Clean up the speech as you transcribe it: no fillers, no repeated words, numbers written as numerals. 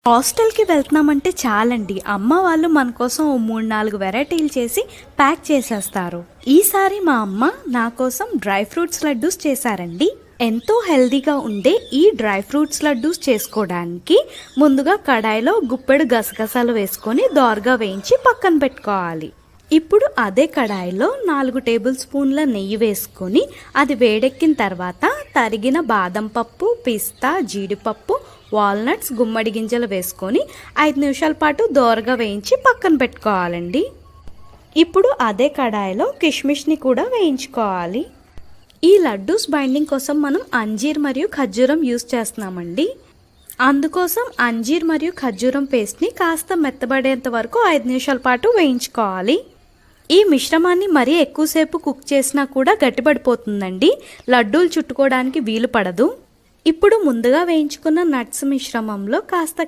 హాస్టల్కి వెళ్తున్నామంటే చాలండి, అమ్మ వాళ్ళు మన కోసం ఓ 3-4 వెరైటీలు చేసి ప్యాక్ చేసేస్తారు. ఈసారి మా అమ్మ నా కోసం డ్రై ఫ్రూట్స్ లడ్డూస్ చేశారండి. ఎంతో హెల్దీగా ఉండే ఈ డ్రై ఫ్రూట్స్ లడ్డూస్ చేసుకోవడానికి ముందుగా కడాయిలో గుప్పెడు గసగసాలు వేసుకొని దోరగా వేయించి పక్కన పెట్టుకోవాలి. ఇప్పుడు అదే కడాయిలో 4 టేబుల్ స్పూన్ల నెయ్యి వేసుకొని అది వేడెక్కిన తర్వాత తరిగిన బాదం పప్పు, పిస్తా, జీడిపప్పు, వాల్నట్స్, గుమ్మడి గింజలు వేసుకొని 5 నిమిషాల పాటు దోరగా వేయించి పక్కన పెట్టుకోవాలండి. ఇప్పుడు అదే కడాయిలో కిష్మిష్ని కూడా వేయించుకోవాలి. ఈ లడ్డూస్ బైండింగ్ కోసం మనం అంజీర్ మరియు ఖర్జూరం యూస్ చేస్తున్నామండి. అందుకోసం అంజీర్ మరియు ఖర్జూరం పేస్ట్ని కాస్త మెత్తబడేంత వరకు 5 నిమిషాల పాటు వేయించుకోవాలి. ఈ మిశ్రమాన్ని మరీ ఎక్కువసేపు కుక్ చేసినా కూడా గట్టిపడిపోతుందండి, లడ్డూలు చుట్టుకోవడానికి వీలు పడదు. ఇప్పుడు ముందుగా వేయించుకున్న నట్స్ మిశ్రమంలో కాస్త